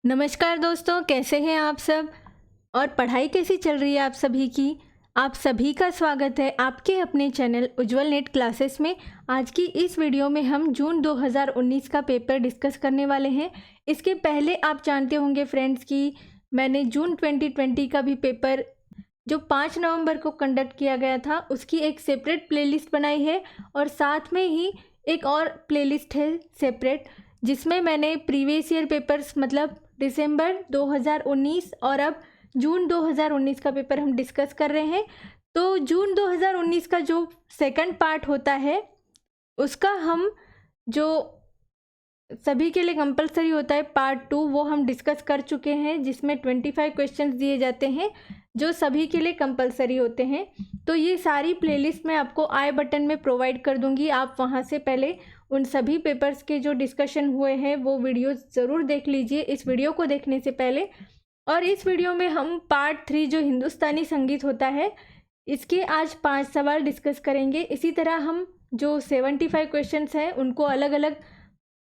नमस्कार दोस्तों, कैसे हैं आप सब और पढ़ाई कैसी चल रही है आप सभी की। आप सभी का स्वागत है आपके अपने चैनल उज्जवल नेट क्लासेस में। आज की इस वीडियो में हम जून 2019 का पेपर डिस्कस करने वाले हैं। इसके पहले आप जानते होंगे फ्रेंड्स कि मैंने जून 2020 का भी पेपर जो 5 नवंबर को कंडक्ट किया गया था उसकी एक सेपरेट प्लेलिस्ट बनाई है और साथ में ही एक और प्लेलिस्ट है सेपरेट, जिसमें मैंने प्रीवियस ईयर पेपर्स मतलब दिसंबर 2019 और अब जून 2019 का पेपर हम डिस्कस कर रहे हैं। तो जून 2019 का जो सेकंड पार्ट होता है उसका हम जो सभी के लिए कंपलसरी होता है पार्ट 2 वो हम डिस्कस कर चुके हैं, जिसमें 25 क्वेश्चंस दिए जाते हैं जो सभी के लिए कंपलसरी होते हैं। तो ये सारी प्लेलिस्ट मैं आपको आई बटन में प्रोवाइड कर दूंगी, आप वहाँ से पहले उन सभी पेपर्स के जो डिस्कशन हुए हैं वो वीडियो ज़रूर देख लीजिए इस वीडियो को देखने से पहले। और इस वीडियो में हम पार्ट 3 जो हिंदुस्तानी संगीत होता है इसके आज 5 सवाल डिस्कस करेंगे। इसी तरह हम जो 75 क्वेश्चंस हैं उनको अलग अलग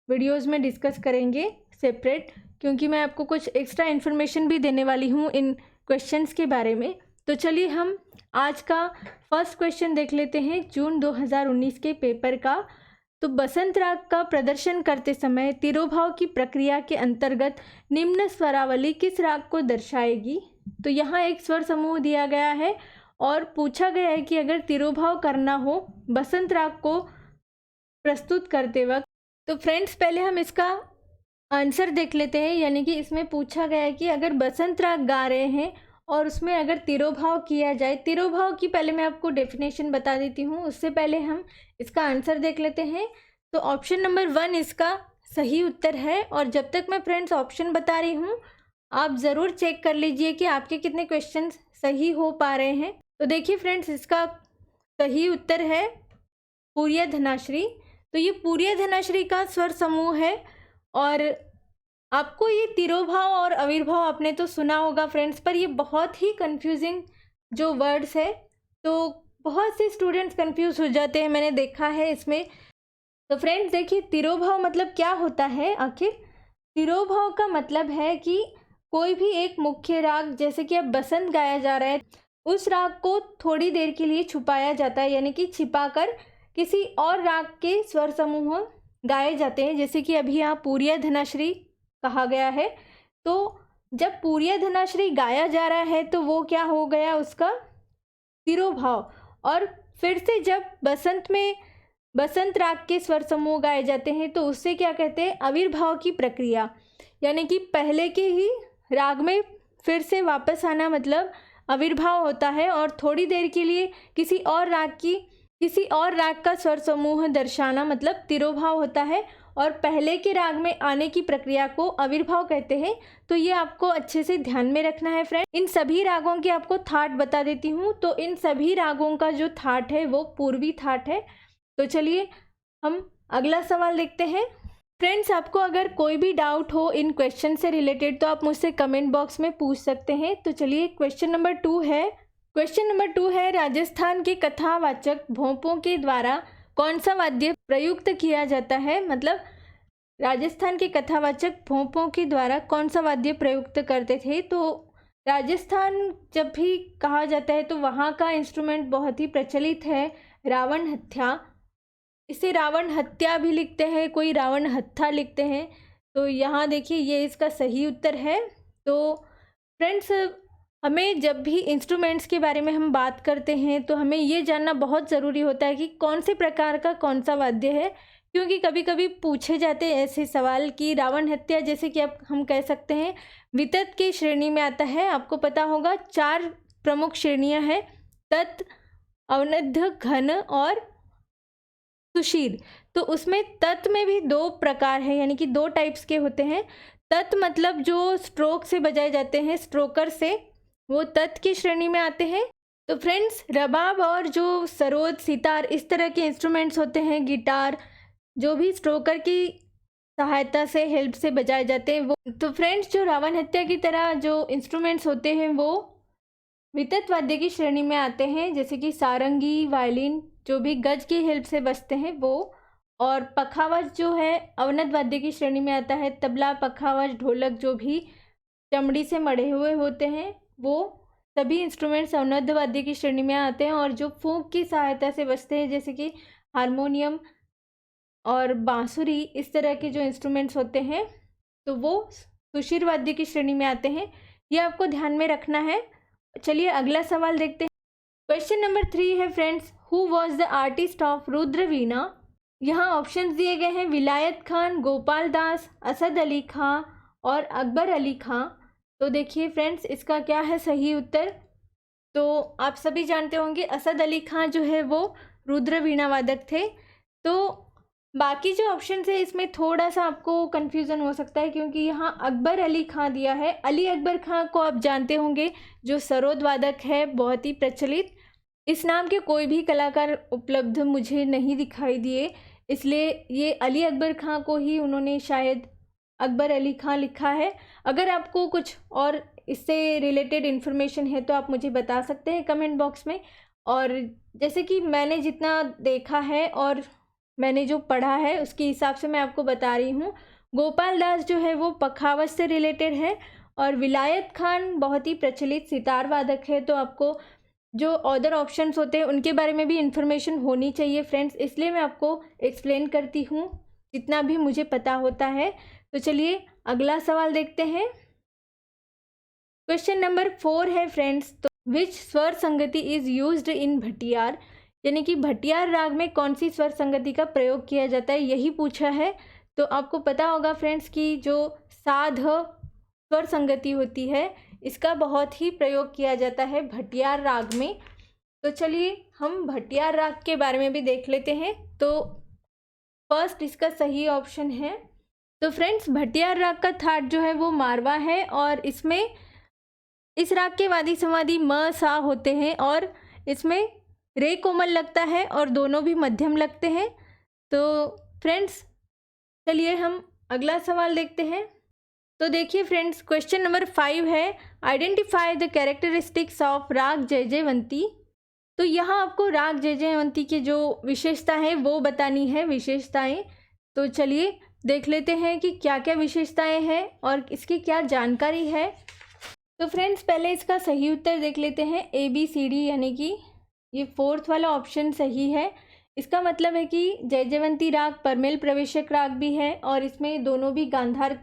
वीडियोज़ में डिस्कस करेंगे सेपरेट, क्योंकि मैं आपको कुछ एक्स्ट्रा इन्फॉर्मेशन भी देने वाली हूँ इन क्वेश्चंस के बारे में। तो चलिए हम आज का फर्स्ट क्वेश्चन देख लेते हैं जून 2019 के पेपर का। तो बसंत राग का प्रदर्शन करते समय तिरोभाव की प्रक्रिया के अंतर्गत निम्न स्वरावली किस राग को दर्शाएगी। तो यहाँ एक स्वर समूह दिया गया है और पूछा गया है कि अगर तिरोभाव करना हो बसंत राग को प्रस्तुत करते वक्त। तो फ्रेंड्स पहले हम इसका आंसर देख लेते हैं, यानी कि इसमें पूछा गया है कि अगर बसंत राग गा रहे हैं और उसमें अगर तिरोभाव किया जाए। तिरोभाव की पहले मैं आपको डेफिनेशन बता देती हूँ, उससे पहले हम इसका आंसर देख लेते हैं। तो ऑप्शन नंबर 1 इसका सही उत्तर है। और जब तक मैं फ्रेंड्स ऑप्शन बता रही हूँ आप ज़रूर चेक कर लीजिए कि आपके कितने क्वेश्चन सही हो पा रहे हैं। तो देखिए फ्रेंड्स, इसका सही उत्तर है पूर्य धनाश्री। तो ये पूर्य धनाश्री का स्वर समूह है। और आपको ये तिरोभाव और आविर्भाव आपने तो सुना होगा फ्रेंड्स, पर ये बहुत ही कंफ्यूजिंग जो वर्ड्स है, तो बहुत से स्टूडेंट्स कंफ्यूज हो जाते हैं, मैंने देखा है इसमें। तो फ्रेंड्स देखिए, तिरोभाव मतलब क्या होता है आखिर। तिरोभाव का मतलब है कि कोई भी एक मुख्य राग, जैसे कि अब बसंत गाया जा रहा है, उस राग को थोड़ी देर के लिए छुपाया जाता है, यानी कि छिपाकर किसी और राग के स्वर समूह गाए जाते हैं। जैसे कि अभी यहाँ पूर्य धनाश्री कहा गया है, तो जब पूर्य धनाश्री गाया जा रहा है तो वो क्या हो गया, उसका तिरोभाव। और फिर से जब बसंत में बसंत राग के स्वर समूह गाए जाते हैं तो उससे क्या कहते हैं, आविर्भाव की प्रक्रिया, यानी कि पहले के ही राग में फिर से वापस आना मतलब आविर्भाव होता है। और थोड़ी देर के लिए किसी और राग का स्वर समूह दर्शाना मतलब तिरोभाव होता है। और पहले के राग में आने की प्रक्रिया को आविर्भाव कहते हैं। तो ये आपको अच्छे से ध्यान में रखना है फ्रेंड। इन सभी रागों के आपको थाट बता देती हूँ। तो इन सभी रागों का जो थाट है वो पूर्वी थाट है। तो चलिए हम अगला सवाल देखते हैं। फ्रेंड्स आपको अगर कोई भी डाउट हो इन क्वेश्चन से रिलेटेड तो आप मुझसे कमेंट बॉक्स में पूछ सकते हैं। तो चलिए क्वेश्चन नंबर 2 है राजस्थान के कथावाचक भोंपों के द्वारा कौन सा वाद्य प्रयुक्त किया जाता है। मतलब राजस्थान के कथावाचक भोंपों के द्वारा कौन सा वाद्य प्रयुक्त करते थे। तो राजस्थान जब भी कहा जाता है तो वहाँ का इंस्ट्रूमेंट बहुत ही प्रचलित है रावण हत्था। इसे रावण हत्या भी लिखते हैं, कोई रावण हत्था लिखते हैं। तो यहाँ देखिए ये इसका सही उत्तर है। तो फ्रेंड्स हमें जब भी इंस्ट्रूमेंट्स के बारे में हम बात करते हैं तो हमें ये जानना बहुत ज़रूरी होता है कि कौन से प्रकार का कौन सा वाद्य है, क्योंकि कभी कभी पूछे जाते हैं ऐसे सवाल कि रावण हत्या जैसे कि अब हम कह सकते हैं वितत की श्रेणी में आता है। आपको पता होगा 4 प्रमुख श्रेणियां हैं, तत्, अवनद्ध, घन और सुशील। तो उसमें तत् में भी 2 प्रकार है, यानी कि 2 टाइप्स के होते हैं। तत् मतलब जो स्ट्रोक से बजाए जाते हैं स्ट्रोकर से, वो तत् की श्रेणी में आते हैं। तो फ्रेंड्स रबाब और जो सरोद, सितार इस तरह के इंस्ट्रूमेंट्स होते हैं, गिटार, जो भी स्ट्रोकर की सहायता से हेल्प से बजाए जाते हैं वो। तो फ्रेंड्स जो रावण हत्या की तरह जो इंस्ट्रूमेंट्स होते हैं वो वितत वाद्य की श्रेणी में आते हैं, जैसे कि सारंगी, वायलिन, जो भी गज की हेल्प से बजते हैं वो। और पखावज जो है अवनद वाद्य की श्रेणी में आता है। तबला, पखावज, ढोलक जो भी चमड़ी से मढ़े हुए होते हैं वो सभी इंस्ट्रूमेंट्स अवनद वाद्य की श्रेणी में आते हैं। और जो फूंक की सहायता से बजते हैं जैसे कि हारमोनियम और बांसुरी, इस तरह के जो इंस्ट्रूमेंट्स होते हैं तो वो सुशिर वाद्य की श्रेणी में आते हैं। ये आपको ध्यान में रखना है। चलिए अगला सवाल देखते हैं। क्वेश्चन नंबर 3 है friends, who was the artist of Rudra Veena. यहाँ ऑप्शंस दिए गए हैं विलायत खान, गोपाल दास, असद अली खां और अकबर अली खां। तो देखिए फ्रेंड्स, इसका क्या है सही उत्तर। तो आप सभी जानते होंगे असद अली खां जो है वो रुद्र वीणा वादक थे। तो बाकी जो ऑप्शन है इसमें थोड़ा सा आपको कन्फ्यूज़न हो सकता है क्योंकि यहाँ अकबर अली खां दिया है। अली अकबर खां को आप जानते होंगे जो सरोद वादक है, बहुत ही प्रचलित। इस नाम के कोई भी कलाकार उपलब्ध मुझे नहीं दिखाई दिए, इसलिए ये अली अकबर खां को ही उन्होंने शायद अकबर अली खां लिखा है। अगर आपको कुछ और इससे रिलेटेड इन्फॉर्मेशन है तो आप मुझे बता सकते हैं कमेंट बॉक्स में। और जैसे कि मैंने जितना देखा है और मैंने जो पढ़ा है उसके हिसाब से मैं आपको बता रही हूँ। गोपाल दास जो है वो पखावज से रिलेटेड है और विलायत खान बहुत ही प्रचलित सितार वादक है। तो आपको जो अदर ऑप्शंस होते हैं उनके बारे में भी इंफॉर्मेशन होनी चाहिए फ्रेंड्स, इसलिए मैं आपको एक्सप्लेन करती हूँ जितना भी मुझे पता होता है। तो चलिए अगला सवाल देखते हैं। क्वेश्चन नंबर 4 है फ्रेंड्स, तो विच स्वर संगति इज यूज्ड इन भटियार, यानी कि भटियार राग में कौन सी स्वर संगति का प्रयोग किया जाता है, यही पूछा है। तो आपको पता होगा फ्रेंड्स कि जो साध स्वर संगति होती है इसका बहुत ही प्रयोग किया जाता है भटियार राग में। तो चलिए हम भटियार राग के बारे में भी देख लेते हैं। तो फर्स्ट इसका सही ऑप्शन है। तो फ्रेंड्स भटियार राग का थाट जो है वो मारवा है और इसमें इस राग के वादी संवादी म सा होते हैं और इसमें रे कोमल लगता है और दोनों भी मध्यम लगते हैं। तो फ्रेंड्स चलिए हम अगला सवाल देखते हैं। तो देखिए फ्रेंड्स क्वेश्चन नंबर 5 है, आइडेंटिफाई द कैरेक्टरिस्टिक्स ऑफ राग जयजयवंती। तो यहाँ आपको राग जयजयवंती की जो विशेषता है वो बतानी है, विशेषताएं। तो चलिए देख लेते हैं कि क्या क्या विशेषताएं हैं और इसकी क्या जानकारी है। तो फ्रेंड्स पहले इसका सही उत्तर देख लेते हैं, ABCD, यानी कि ये 4th वाला ऑप्शन सही है। इसका मतलब है कि जयजयवंती राग परमेल प्रवेशक राग भी है और इसमें दोनों भी गांधार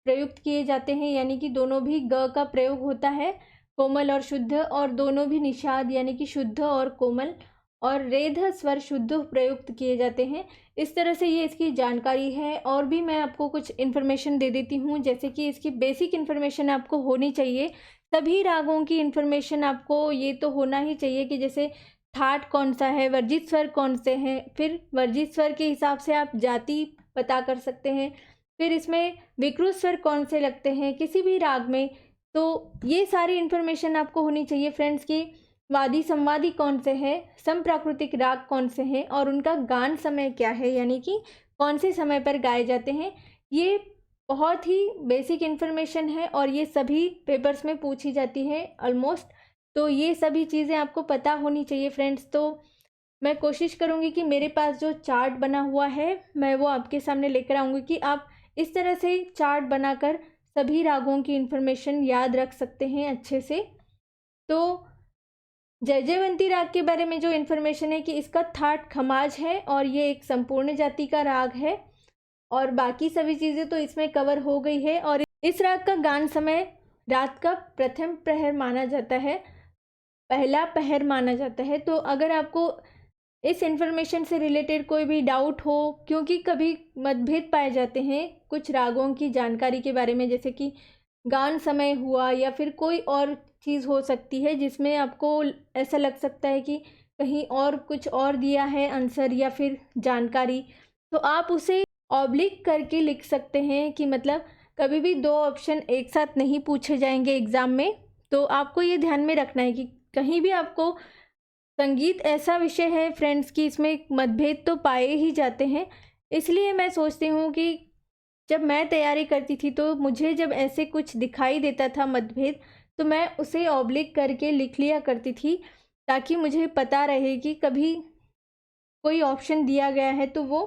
प्रयुक्त किए जाते हैं, यानी कि दोनों भी ग का प्रयोग होता है, कोमल और शुद्ध, और दोनों भी निषाद यानी कि शुद्ध और कोमल, और रेध स्वर शुद्ध प्रयुक्त किए जाते हैं। इस तरह से ये इसकी जानकारी है। और भी मैं आपको कुछ इन्फॉर्मेशन दे देती हूँ, जैसे कि इसकी बेसिक इन्फॉर्मेशन आपको होनी चाहिए। सभी रागों की इन्फॉर्मेशन आपको ये तो होना ही चाहिए कि जैसे ठाट कौन सा है, वर्जित स्वर कौन से हैं, फिर वर्जित स्वर के हिसाब से आप जाति पता कर सकते हैं, फिर इसमें विकृत स्वर कौन से लगते हैं किसी भी राग में। तो ये सारी इन्फॉर्मेशन आपको होनी चाहिए फ्रेंड्स की वादी संवादी कौन से हैं, समप्राकृतिक राग कौन से हैं और उनका गान समय क्या है, यानी कि कौन से समय पर गाए जाते हैं। ये बहुत ही बेसिक इन्फॉर्मेशन है और ये सभी पेपर्स में पूछी जाती है ऑलमोस्ट। तो ये सभी चीज़ें आपको पता होनी चाहिए फ्रेंड्स। तो मैं कोशिश करूँगी कि मेरे पास जो चार्ट बना हुआ है मैं वो आपके सामने लेकर आऊँगी कि आप इस तरह से चार्ट बनाकर सभी रागों की इन्फॉर्मेशन याद रख सकते हैं अच्छे से। तो जयजयवंती राग के बारे में जो इन्फॉर्मेशन है कि इसका थाट खमाज है और ये एक संपूर्ण जाति का राग है, और बाकी सभी चीज़ें तो इसमें कवर हो गई है। और इस राग का गान समय रात का प्रथम प्रहर माना जाता है, पहला पहर माना जाता है। तो अगर आपको इस इन्फॉर्मेशन से रिलेटेड कोई भी डाउट हो, क्योंकि कभी मतभेद पाए जाते हैं कुछ रागों की जानकारी के बारे में, जैसे कि गान समय हुआ या फिर कोई और चीज़ हो सकती है जिसमें आपको ऐसा लग सकता है कि कहीं और कुछ और दिया है आंसर या फिर जानकारी, तो आप उसे ऑब्लिक करके लिख सकते हैं कि मतलब कभी भी दो ऑप्शन एक साथ नहीं पूछे जाएंगे एग्ज़ाम में। तो आपको ये ध्यान में रखना है कि कहीं भी आपको संगीत ऐसा विषय है फ्रेंड्स कि इसमें मतभेद तो पाए ही जाते हैं। इसलिए मैं सोचती हूँ कि जब मैं तैयारी करती थी तो मुझे जब ऐसे कुछ दिखाई देता था मतभेद, तो मैं उसे ऑब्लिक करके लिख लिया करती थी, ताकि मुझे पता रहे कि कभी कोई ऑप्शन दिया गया है तो वो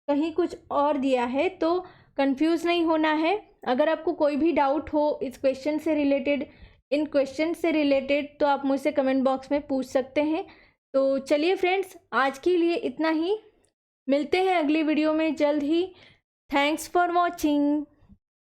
कहीं कुछ और दिया है, तो कंफ्यूज नहीं होना है। अगर आपको कोई भी डाउट हो इस क्वेश्चन से रिलेटेड, इन क्वेश्चन से रिलेटेड, तो आप मुझसे कमेंट बॉक्स में पूछ सकते हैं। तो चलिए फ्रेंड्स, आज के लिए इतना ही। मिलते हैं अगली वीडियो में जल्द ही। Thanks for watching.